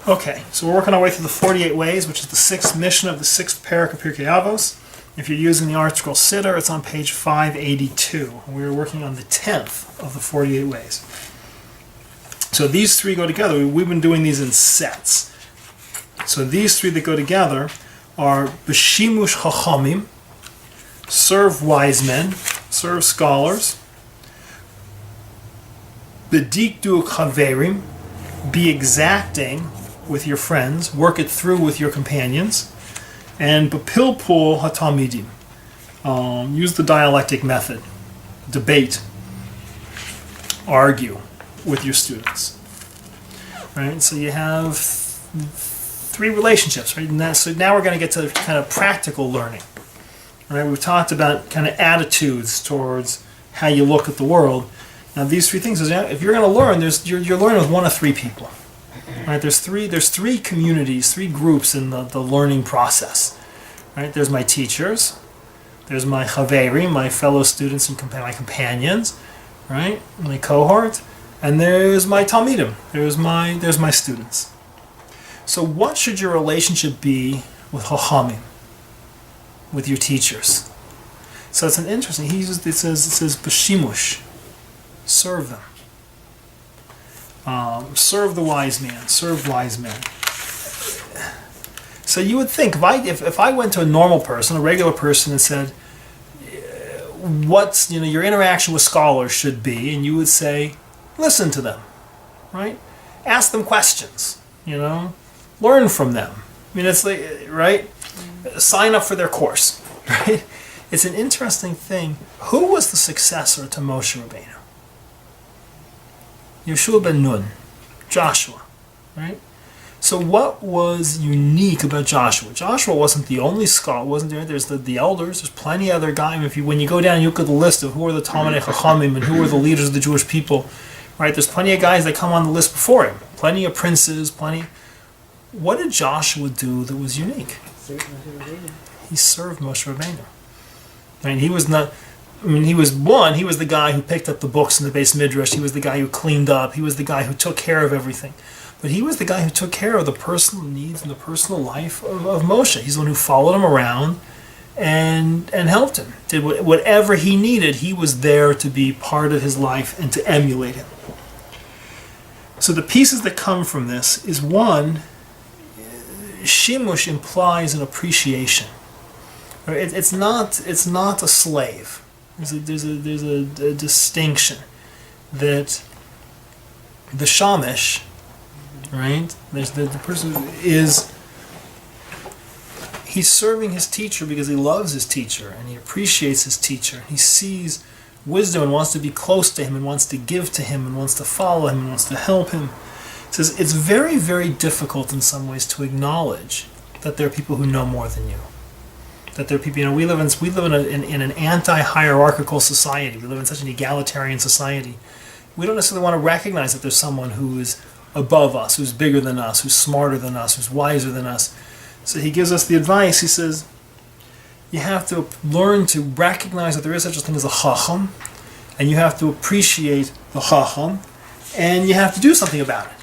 Okay, so we're working our way through the 48 ways, which is the sixth mission of the sixth parak of Pirkei Avos. If you're using the Art Scroll Siddur, it's on page 582. And we're working on the 10th of the 48 ways. So these three go together. We've been doing these in sets. So these three that go together are B'shimush Chachamim, serve wise men, serve scholars, B'dikdu Chaverim, be exacting with your friends, work it through with your companions, and B'pilpul HaTalmidim, use the dialectic method, debate, argue with your students. Right? So you have three relationships, right? And so now we're going to get to kind of practical learning. Right? We've talked about kind of attitudes towards how you look at the world. Now these three things, if you're going to learn, you're learning with one of three people. Right? There's three communities, three groups in the learning process. Right? There's my teachers, there's my chaverim, my fellow students and my companions, right? My cohort, and there's my talmidim, there's my students. So what should your relationship be with chachamim, with your teachers? So it's an interesting. It says b'shimush, serve them. Serve the wise man. Serve wise men. So you would think if I went to a normal person, a regular person, and said, "What's your interaction with scholars should be," and you would say, "Listen to them, right? Ask them questions. Learn from them. I mean, it's like right. Sign up for their course, right?" It's an interesting thing. Who was the successor to Moshe Rabbeinu? Yeshua ben Nun, Joshua, right? So what was unique about Joshua? Joshua wasn't the only scholar, wasn't there? There's the elders, there's plenty of other guys. When you go down and you look at the list of who are the Talmidei Chachamim and who are the leaders of the Jewish people, right? There's plenty of guys that come on the list before him. Plenty of princes, plenty. What did Joshua do that was unique? He served Moshe Rabbeinu. He was the guy who picked up the books in the Beis Midrash. He was the guy who cleaned up. He was the guy who took care of everything. But he was the guy who took care of the personal needs and the personal life of Moshe. He's the one who followed him around and helped him. Did whatever he needed, he was there to be part of his life and to emulate him. So the pieces that come from this is one, shimush implies an appreciation. It's not a slave. There's a distinction that the shamish, right? There's the person he's serving his teacher because he loves his teacher and he appreciates his teacher. He sees wisdom and wants to be close to him and wants to give to him and wants to follow him and wants to help him. It says it's very, very difficult in some ways to acknowledge that there are people who know more than you. That there are people, we live in an anti-hierarchical society. We live in such an egalitarian society. We don't necessarily want to recognize that there's someone who is above us, who's bigger than us, who's smarter than us, who's wiser than us. So he gives us the advice. He says, you have to learn to recognize that there is such a thing as a chacham, and you have to appreciate the chacham, and you have to do something about it.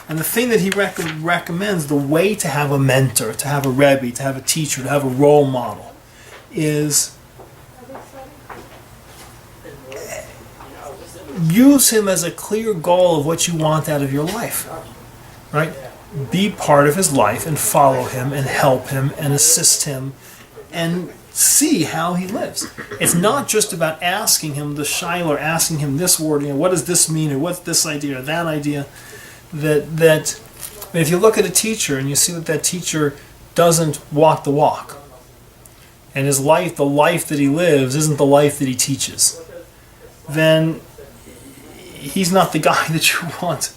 And the thing that he recommends, the way to have a mentor, to have a rebbe, to have a teacher, to have a role model, is use him as a clear goal of what you want out of your life, right? Be part of his life and follow him and help him and assist him and see how he lives. It's not just about asking him the shaila or asking him this word, what does this mean, or what's this idea or that idea. That if you look at a teacher and you see that teacher doesn't walk the walk, and his life, the life that he lives, isn't the life that he teaches, then he's not the guy that you want,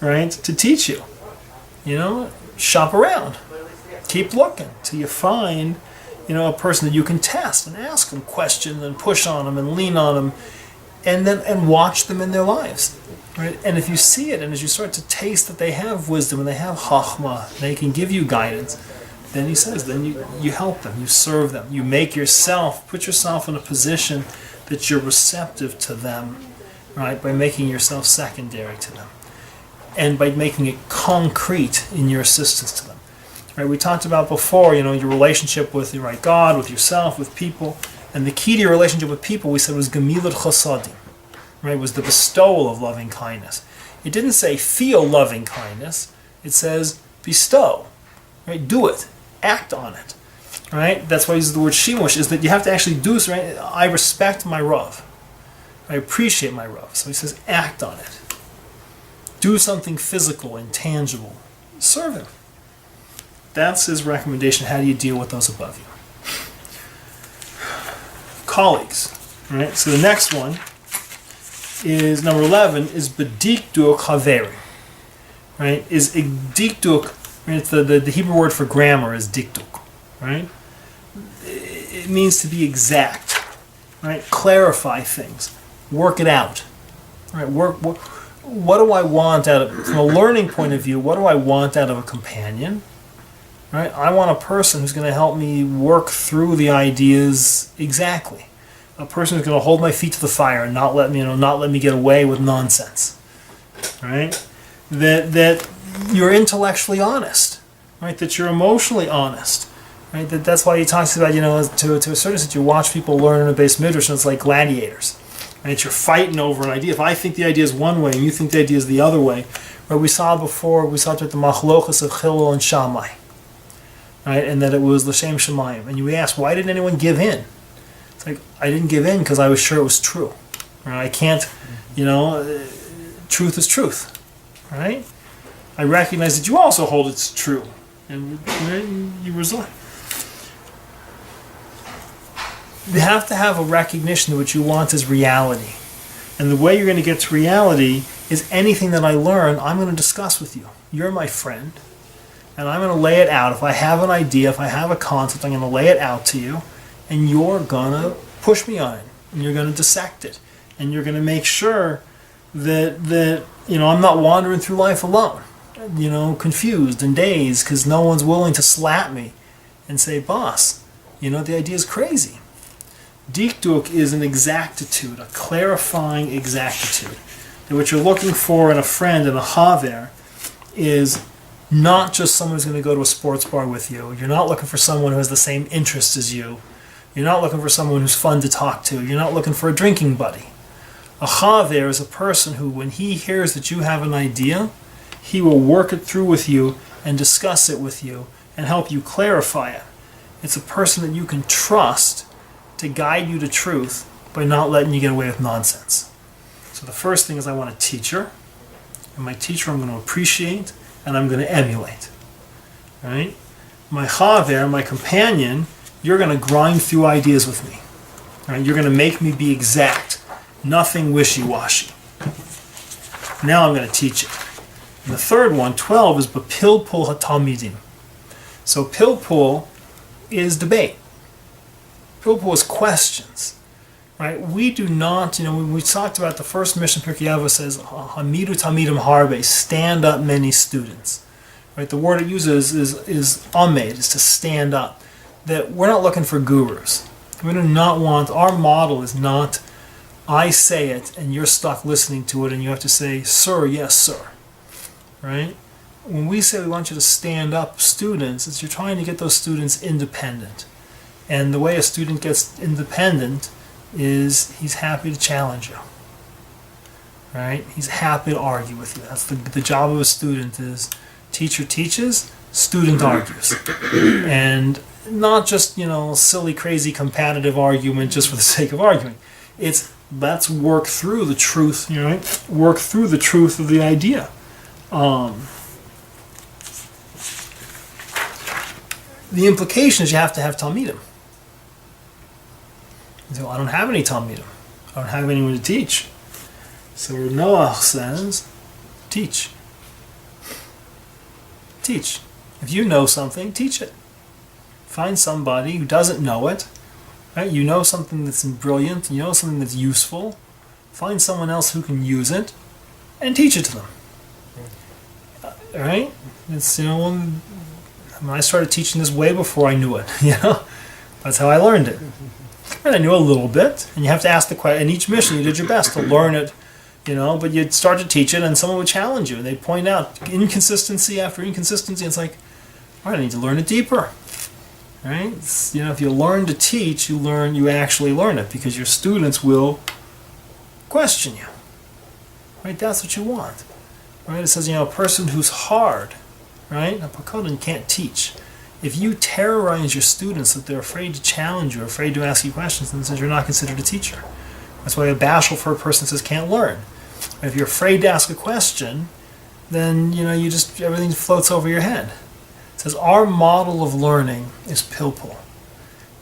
right, to teach you. Shop around, keep looking till you find, a person that you can test and ask them questions and push on them and lean on them, and watch them in their lives. Right? And if you see it, and as you start to taste that they have wisdom and they have chachma, they can give you guidance, then he says, then you help them, you serve them, you put yourself in a position that you're receptive to them, right? By making yourself secondary to them. and by making it concrete in your assistance to them. Right? We talked about before, your relationship with God, with yourself, with people. And the key to your relationship with people, we said, was gemilut chasadim. Right? Was the bestowal of loving kindness. It didn't say feel loving kindness. It says bestow. Right? Do it. Act on it. Right? That's why he uses the word shimush, is that you have to actually do this. Right? I respect my Rav. I appreciate my Rav. So he says act on it. Do something physical and tangible. Serve him. That's his recommendation. How do you deal with those above you? Colleagues. Right? So the next one is number 11 is bedikduk haveri. Right? Is dikduk, right? It's the Hebrew word for grammar is dikduk. Right? It means to be exact. Right? Clarify things. Work it out. Right? What do I want from a learning point of view, what do I want out of a companion? Right? I want a person who's going to help me work through the ideas exactly. A person who's going to hold my feet to the fire and not let me get away with nonsense. Right? That you're intellectually honest. Right? That you're emotionally honest. Right? That's why he talks about, to a certain extent, you watch people learn in a base midrash, and it's like gladiators. Right? You're fighting over an idea. If I think the idea is one way and you think the idea is the other way, right? We saw with the machlokas of Chilul and Shammai. Right? And that it was l'shem shemayim. And you ask, why didn't anyone give in? It's like, I didn't give in because I was sure it was true. Right? I can't, truth is truth. Right? I recognize that you also hold it's true. And you resign. You have to have a recognition that what you want is reality. And the way you're going to get to reality is anything that I learn, I'm going to discuss with you. You're my friend. And I'm going to lay it out. If I have an idea, if I have a concept, I'm going to lay it out to you. And you're going to push me on it. And you're going to dissect it. And you're going to make sure that I'm not wandering through life alone. Confused and dazed because no one's willing to slap me and say, boss, the idea is crazy. Dikduk is an exactitude, a clarifying exactitude. That what you're looking for in a friend and a haver is not just someone who's going to go to a sports bar with you. You're not looking for someone who has the same interests as you. You're not looking for someone who's fun to talk to. You're not looking for a drinking buddy. A haver is a person who, when he hears that you have an idea, he will work it through with you and discuss it with you and help you clarify it. It's a person that you can trust to guide you to truth by not letting you get away with nonsense. So the first thing is I want a teacher. And my teacher I'm going to appreciate and I'm going to emulate. Right? My chaver, my companion, you're going to grind through ideas with me. Right? You're going to make me be exact. Nothing wishy-washy. Now I'm going to teach it. And the third one, 12, is bepilpul hatalmidim. So pilpul is debate. Pilpul is questions. Right? We do not, when we talked about the first mission, Pirkei Avos says, Hamidu Talmidim Harbe, stand up many students. Right? The word it uses is amed, is to stand up. That we're not looking for gurus. We do not want, our model is not, I say it and you're stuck listening to it and you have to say, sir, yes, sir. Right? When we say we want you to stand up students, it's you're trying to get those students independent. And the way a student gets independent is he's happy to challenge you. Right? He's happy to argue with you. That's the job of a student is teacher teaches, student argues. And not just, silly, crazy, competitive argument just for the sake of arguing. Let's work through the truth, right? Work through the truth of the idea. The implication is you have to have Talmidim. So I don't have any Talmidim. I don't have anyone to teach. So Noah says, teach. Teach. If you know something, teach it. Find somebody who doesn't know it. Right? You know something that's brilliant. You know something that's useful. Find someone else who can use it and teach it to them. Right? It's, when I started teaching this way before I knew it. That's how I learned it. And I knew a little bit, and you have to ask the question. In each mission, you did your best to learn it, But you'd start to teach it, and someone would challenge you, and they'd point out inconsistency after inconsistency. It's like, all right, I need to learn it deeper, right? If you learn to teach, you actually learn it, because your students will question you, right? That's what you want, right? It says, a person who's hard, right? A pakodan can't teach. If you terrorize your students that they're afraid to challenge you, afraid to ask you questions, then it says you're not considered a teacher. That's why a bashful for a person says can't learn. If you're afraid to ask a question, then everything floats over your head. It says our model of learning is pilpul.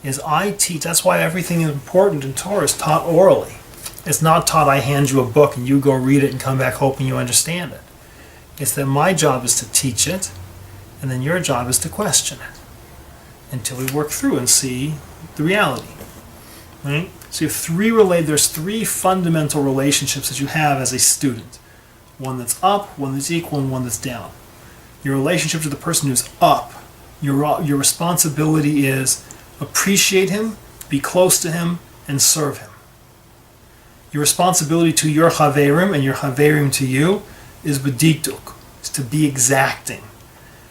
Is I teach. That's why everything important in Torah is taught orally. It's not taught I hand you a book and you go read it and come back hoping you understand it. It's that my job is to teach it, and then your job is to question it until we work through and see the reality. Right? So there's three fundamental relationships that you have as a student. One that's up, one that's equal, and one that's down. Your relationship to the person who's up, your responsibility is appreciate him, be close to him, and serve him. Your responsibility to your chaverim and your chaverim to you is b'dikduk, is to be exacting.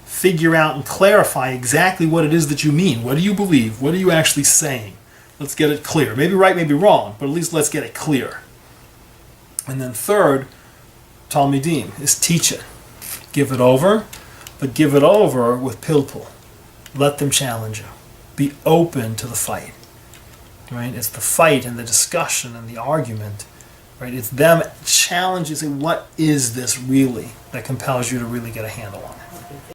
Figure out and clarify exactly what it is that you mean. What do you believe? What are you actually saying? Let's get it clear. Maybe right, maybe wrong, but at least let's get it clear. And then third, talmidim, is teach it. Give it over, but give it over with pilpul. Let them challenge you. Be open to the fight. Right? It's the fight and the discussion and the argument. Right? It's them challenging, saying, what is this really that compels you to really get a handle on it?